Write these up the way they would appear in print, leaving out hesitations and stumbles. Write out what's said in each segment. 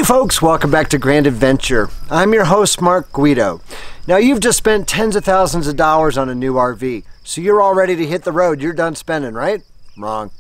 Hey folks, welcome back to Grand Adventure. I'm your host, Mark Guido. Now you've just spent tens of thousands of dollars on a new RV, so you're all ready to hit the road. You're done spending, right? Wrong.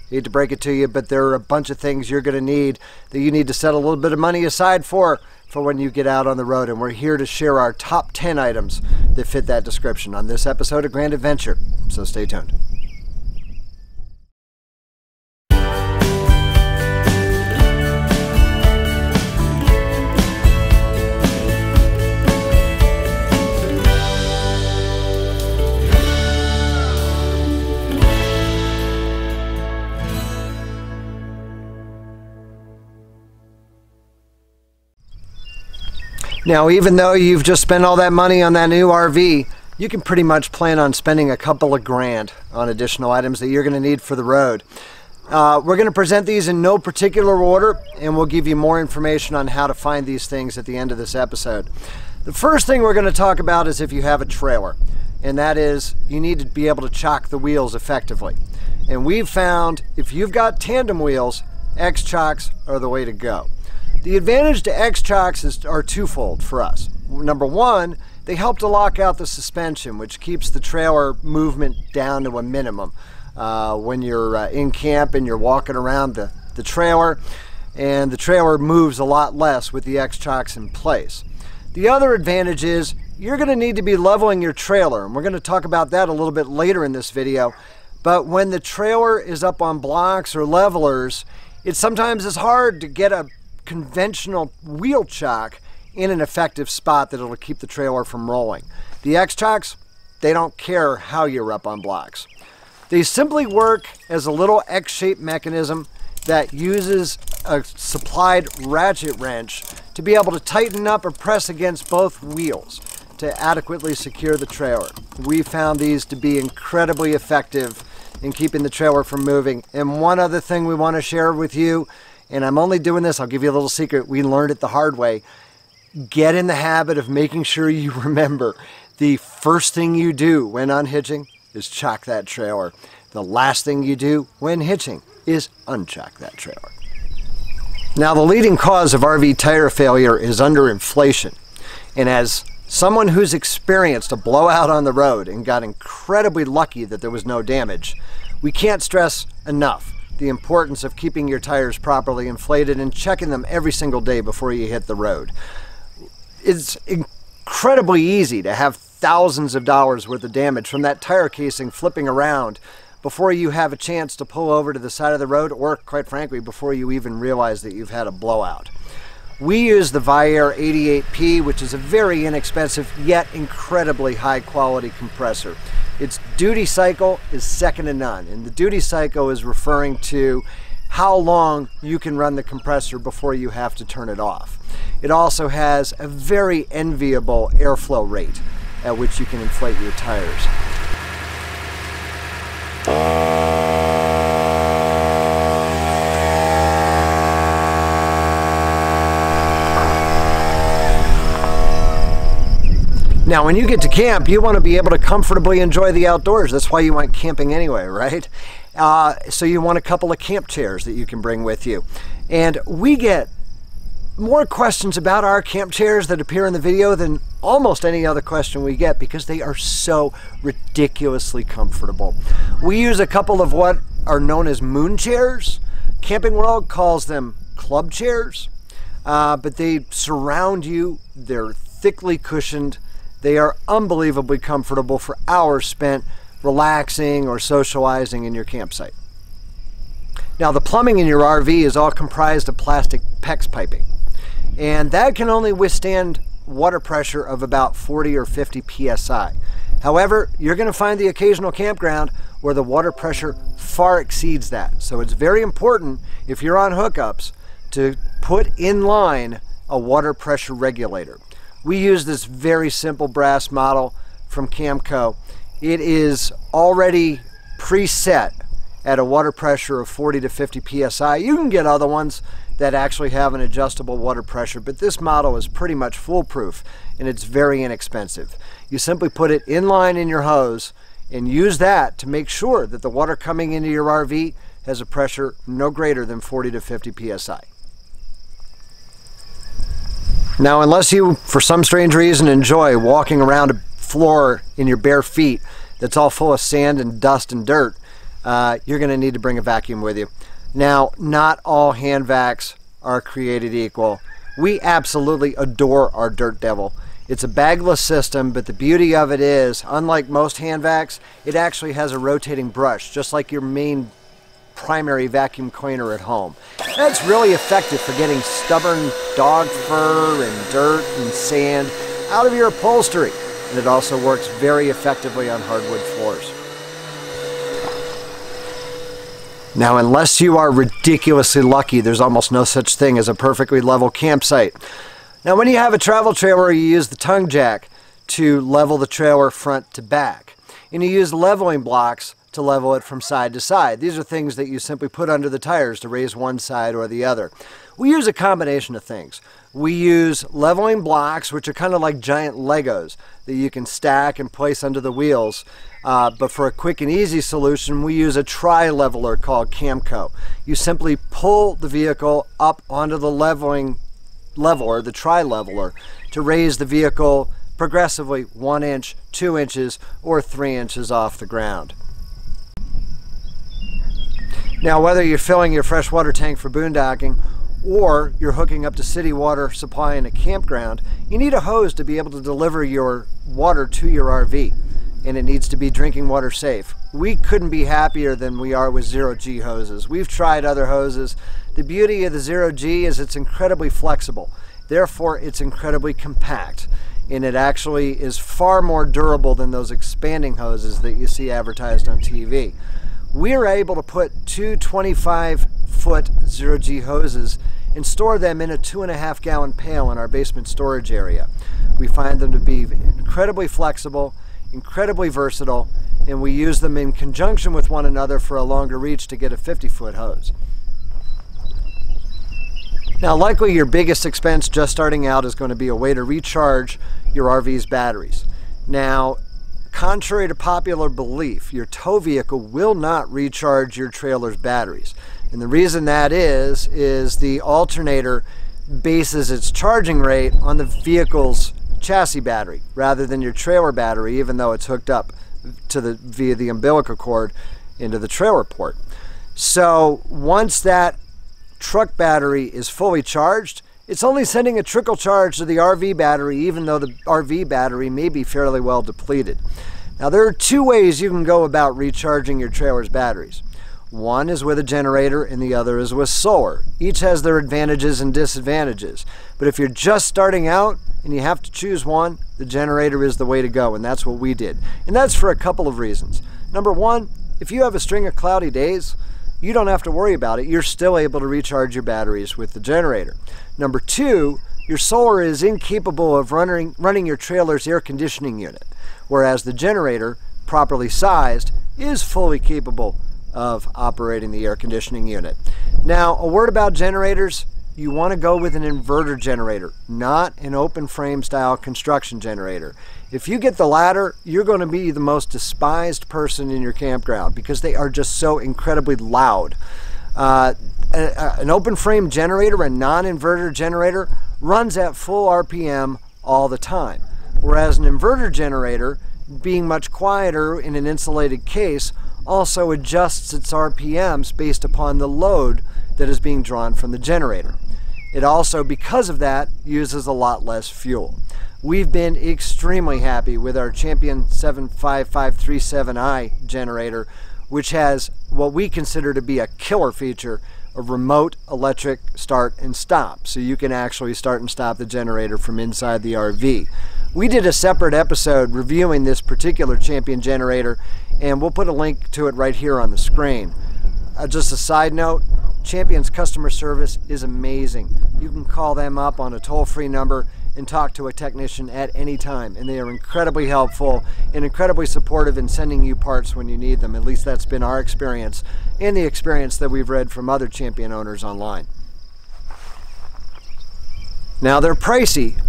Hate to break it to you, but there are a bunch of things you're going to need that you need to set a little bit of money aside for when you get out on the road, and we're here to share our top 10 items that fit that description on this episode of Grand Adventure, so stay tuned. Now, even though you've just spent all that money on that new RV, you can pretty much plan on spending a couple of grand on additional items that you're going to need for the road. We're going to present these in no particular order, and we'll give you more information on how to find these things at the end of this episode. The first thing we're going to talk about is if you have a trailer, and that is you need to be able to chock the wheels effectively. And we've found if you've got tandem wheels, X-chocks are the way to go. The advantage to X-chocks are twofold for us. Number one, they help to lock out the suspension, which keeps the trailer movement down to a minimum when you're in camp and you're walking around the trailer, and the trailer moves a lot less with the X-chocks in place. The other advantage is you're going to need to be leveling your trailer, and we're going to talk about that a little bit later in this video. But when the trailer is up on blocks or levelers, it sometimes is hard to get a conventional wheel chock in an effective spot that will keep the trailer from rolling. The X-chocks, they don't care how you're up on blocks. They simply work as a little X-shaped mechanism that uses a supplied ratchet wrench to be able to tighten up or press against both wheels to adequately secure the trailer. We found these to be incredibly effective in keeping the trailer from moving. And one other thing we want to share with you, and I'm only doing this, I'll give you a little secret, we learned it the hard way. Get in the habit of making sure you remember the first thing you do when unhitching is chock that trailer. The last thing you do when hitching is unchock that trailer. Now, the leading cause of RV tire failure is underinflation. And as someone who's experienced a blowout on the road and got incredibly lucky that there was no damage, we can't stress enough the importance of keeping your tires properly inflated and checking them every single day before you hit the road. It's incredibly easy to have thousands of dollars worth of damage from that tire casing flipping around before you have a chance to pull over to the side of the road, or quite frankly, before you even realize that you've had a blowout. We use the Viair 88P, which is a very inexpensive yet incredibly high quality compressor. Its duty cycle is second to none, and the duty cycle is referring to how long you can run the compressor before you have to turn it off. It also has a very enviable airflow rate at which you can inflate your tires. Now, when you get to camp, you want to be able to comfortably enjoy the outdoors. That's why you went camping anyway, right? So you want a couple of camp chairs that you can bring with you. And we get more questions about our camp chairs that appear in the video than almost any other question we get, because they are so ridiculously comfortable. We use a couple of what are known as moon chairs. Camping World calls them club chairs, but they surround you. They're thickly cushioned. They are unbelievably comfortable for hours spent relaxing or socializing in your campsite. Now, the plumbing in your RV is all comprised of plastic PEX piping, and that can only withstand water pressure of about 40 or 50 psi. However, you're going to find the occasional campground where the water pressure far exceeds that. So it's very important, if you're on hookups, to put in line a water pressure regulator. We use this very simple brass model from Camco. It is already preset at a water pressure of 40 to 50 psi. You can get other ones that actually have an adjustable water pressure, but this model is pretty much foolproof, and it's very inexpensive. You simply put it in line in your hose and use that to make sure that the water coming into your RV has a pressure no greater than 40 to 50 psi. Now, unless you, for some strange reason, enjoy walking around a floor in your bare feet that's all full of sand and dust and dirt, you're going to need to bring a vacuum with you. Now, not all hand vacs are created equal. We absolutely adore our Dirt Devil. It's a bagless system, but the beauty of it is, unlike most hand vacs, it actually has a rotating brush, just like your main primary vacuum cleaner at home. That's really effective for getting stubborn dog fur and dirt and sand out of your upholstery. And it also works very effectively on hardwood floors. Now, unless you are ridiculously lucky, there's almost no such thing as a perfectly level campsite. Now, when you have a travel trailer, you use the tongue jack to level the trailer front to back. And you use leveling blocks to level it from side to side. These are things that you simply put under the tires to raise one side or the other. We use a combination of things. We use leveling blocks, which are kind of like giant Legos that you can stack and place under the wheels. But for a quick and easy solution, we use a tri-leveler called Camco. You simply pull the vehicle up onto the leveler, the tri-leveler, to raise the vehicle progressively 1 inch, 2 inches, or 3 inches off the ground. Now, whether you're filling your freshwater tank for boondocking or you're hooking up to city water supply in a campground, you need a hose to be able to deliver your water to your RV, and it needs to be drinking water safe. We couldn't be happier than we are with zero-G hoses. We've tried other hoses. The beauty of the zero-G is it's incredibly flexible. Therefore, it's incredibly compact, and it actually is far more durable than those expanding hoses that you see advertised on TV. We are able to put two 25-foot zero-G hoses and store them in a 2.5 gallon pail in our basement storage area. We find them to be incredibly flexible, incredibly versatile, and we use them in conjunction with one another for a longer reach to get a 50-foot hose. Now, likely your biggest expense just starting out is going to be a way to recharge your RV's batteries. Now, contrary to popular belief, your tow vehicle will not recharge your trailer's batteries. And the reason that is the alternator bases its charging rate on the vehicle's chassis battery rather than your trailer battery, even though it's hooked up to via the umbilical cord into the trailer port. So once that truck battery is fully charged, it's only sending a trickle charge to the RV battery, even though the RV battery may be fairly well depleted. Now, there are two ways you can go about recharging your trailer's batteries. One is with a generator and the other is with solar. Each has their advantages and disadvantages. But if you're just starting out and you have to choose one, the generator is the way to go, and that's what we did. And that's for a couple of reasons. Number one, if you have a string of cloudy days, you don't have to worry about it. You're still able to recharge your batteries with the generator. Number two, your solar is incapable of running your trailer's air conditioning unit, whereas the generator, properly sized, is fully capable of operating the air conditioning unit. Now, a word about generators. You want to go with an inverter generator, not an open frame style construction generator. If you get the latter, you're going to be the most despised person in your campground because they are just so incredibly loud. An open frame generator, a non-inverter generator, runs at full RPM all the time, whereas an inverter generator, being much quieter in an insulated case, also adjusts its RPMs based upon the load that is being drawn from the generator. It also, because of that, uses a lot less fuel. We've been extremely happy with our Champion 75537i generator, which has what we consider to be a killer feature of remote electric start and stop. So you can actually start and stop the generator from inside the RV. We did a separate episode reviewing this particular Champion generator, and we'll put a link to it right here on the screen. Just a side note, Champion's customer service is amazing. You can call them up on a toll-free number and talk to a technician at any time, and they are incredibly helpful and incredibly supportive in sending you parts when you need them. At least that's been our experience and the experience that we've read from other Champion owners online. Now, they're pricey,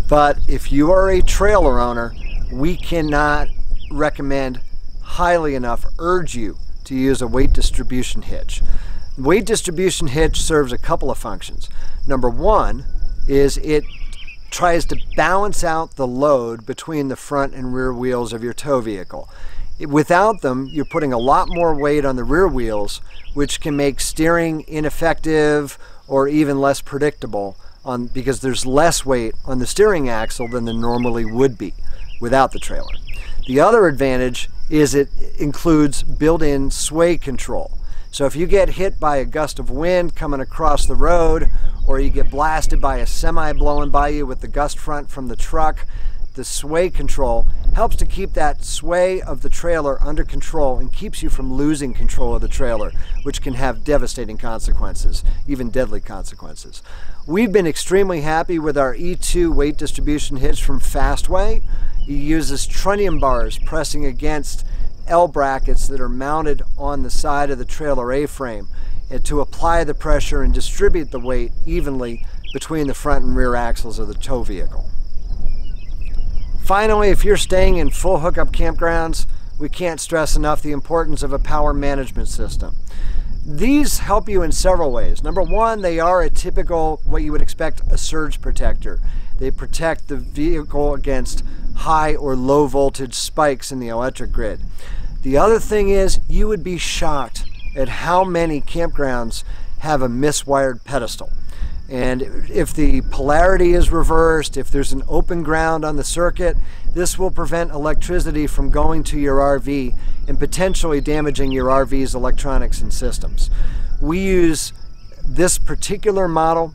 but if you are a trailer owner, we cannot recommend highly enough, urge you to use a weight distribution hitch. Weight distribution hitch serves a couple of functions. Number one is it tries to balance out the load between the front and rear wheels of your tow vehicle. Without them, you're putting a lot more weight on the rear wheels, which can make steering ineffective or even less predictable because there's less weight on the steering axle than there normally would be without the trailer. The other advantage is it includes built-in sway control. So if you get hit by a gust of wind coming across the road, or you get blasted by a semi blowing by you with the gust front from the truck, the sway control helps to keep that sway of the trailer under control and keeps you from losing control of the trailer, which can have devastating consequences, even deadly consequences. We've been extremely happy with our E2 weight distribution hitch from Fastway. It uses trunnion bars pressing against L brackets that are mounted on the side of the trailer A-frame and to apply the pressure and distribute the weight evenly between the front and rear axles of the tow vehicle. Finally, if you're staying in full hookup campgrounds, we can't stress enough the importance of a power management system. These help you in several ways. Number one, they are a typical, what you would expect, a surge protector. They protect the vehicle against high or low voltage spikes in the electric grid. The other thing is, you would be shocked at how many campgrounds have a miswired pedestal. And if the polarity is reversed, if there's an open ground on the circuit, this will prevent electricity from going to your RV and potentially damaging your RV's electronics and systems. We use this particular model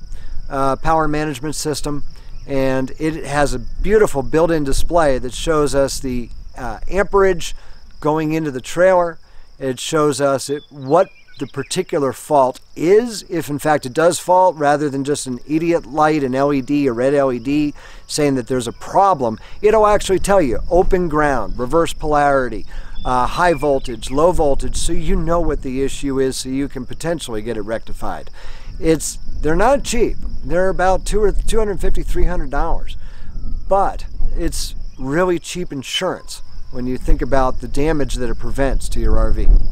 power management system, and it has a beautiful built-in display that shows us the amperage going into the trailer. It shows us what the particular fault is, if in fact it does fault, rather than just an idiot light, an LED, a red LED saying that there's a problem. It'll actually tell you open ground, reverse polarity, high voltage, low voltage, so you know what the issue is, so you can potentially get it rectified. They're not cheap. They're about $250, $300, but it's really cheap insurance when you think about the damage that it prevents to your RV.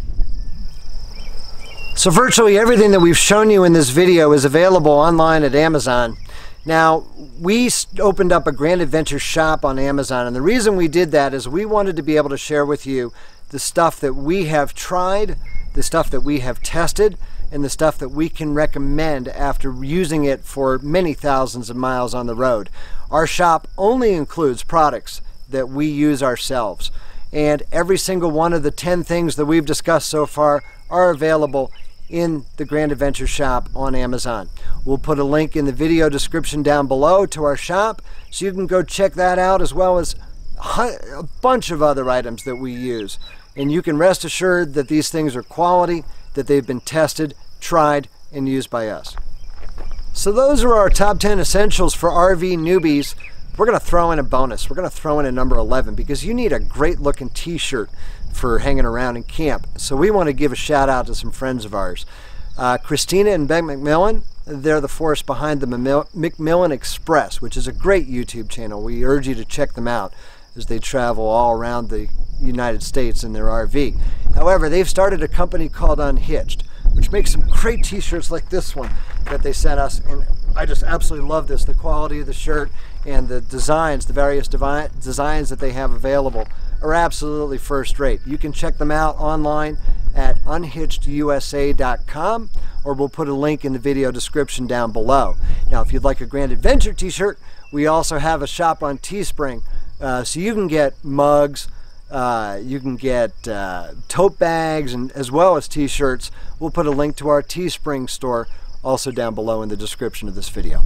So virtually everything that we've shown you in this video is available online at Amazon. Now, we opened up a Grand Adventure shop on Amazon, and the reason we did that is we wanted to be able to share with you the stuff that we have tried, the stuff that we have tested, and the stuff that we can recommend after using it for many thousands of miles on the road. Our shop only includes products that we use ourselves, and every single one of the 10 things that we've discussed so far are available in the Grand Adventure shop on Amazon. We'll put a link in the video description down below to our shop, so you can go check that out, as well as a bunch of other items that we use. And you can rest assured that these things are quality, that they've been tested, tried, and used by us. So those are our top 10 essentials for RV newbies. We're going to throw in a bonus. We're going to throw in a number 11 because you need a great looking t-shirt for hanging around in camp. So we want to give a shout out to some friends of ours. Christina and Ben McMillan, they're the force behind the McMillan Express, which is a great YouTube channel. We urge you to check them out as they travel all around the United States in their RV. However, they've started a company called Unhitched, which makes some great t-shirts like this one that they sent us, and I just absolutely love this. The quality of the shirt and the designs, the various designs that they have available are absolutely first rate. You can check them out online at unhitchedusa.com, or we'll put a link in the video description down below. Now, if you'd like a Grand Adventure t-shirt, we also have a shop on Teespring, so you can get mugs, you can get tote bags, and as well as t-shirts. We'll put a link to our Teespring store also down below in the description of this video.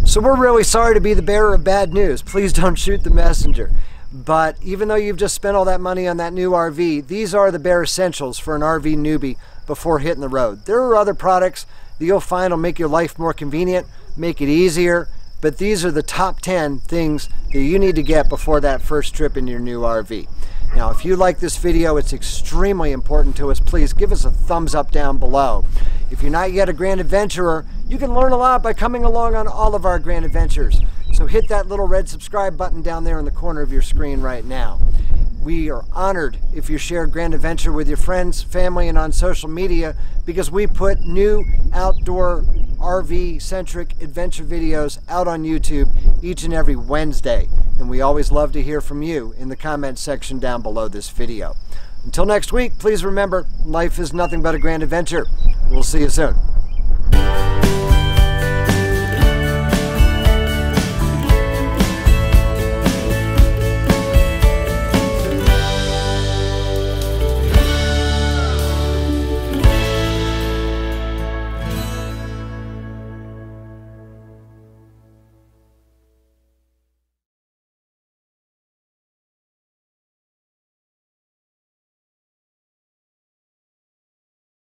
So we're really sorry to be the bearer of bad news. Please don't shoot the messenger. But even though you've just spent all that money on that new RV, these are the bare essentials for an RV newbie before hitting the road. There are other products that you'll find will make your life more convenient, make it easier, but these are the top 10 things that you need to get before that first trip in your new RV. Now, if you like this video, it's extremely important to us. Please give us a thumbs up down below. If you're not yet a Grand Adventurer, you can learn a lot by coming along on all of our Grand Adventures. So hit that little red subscribe button down there in the corner of your screen right now. We are honored if you share Grand Adventure with your friends, family, and on social media, because we put new outdoor RV-centric adventure videos out on YouTube each and every Wednesday. And we always love to hear from you in the comments section down below this video. Until next week, please remember, life is nothing but a grand adventure. We'll see you soon.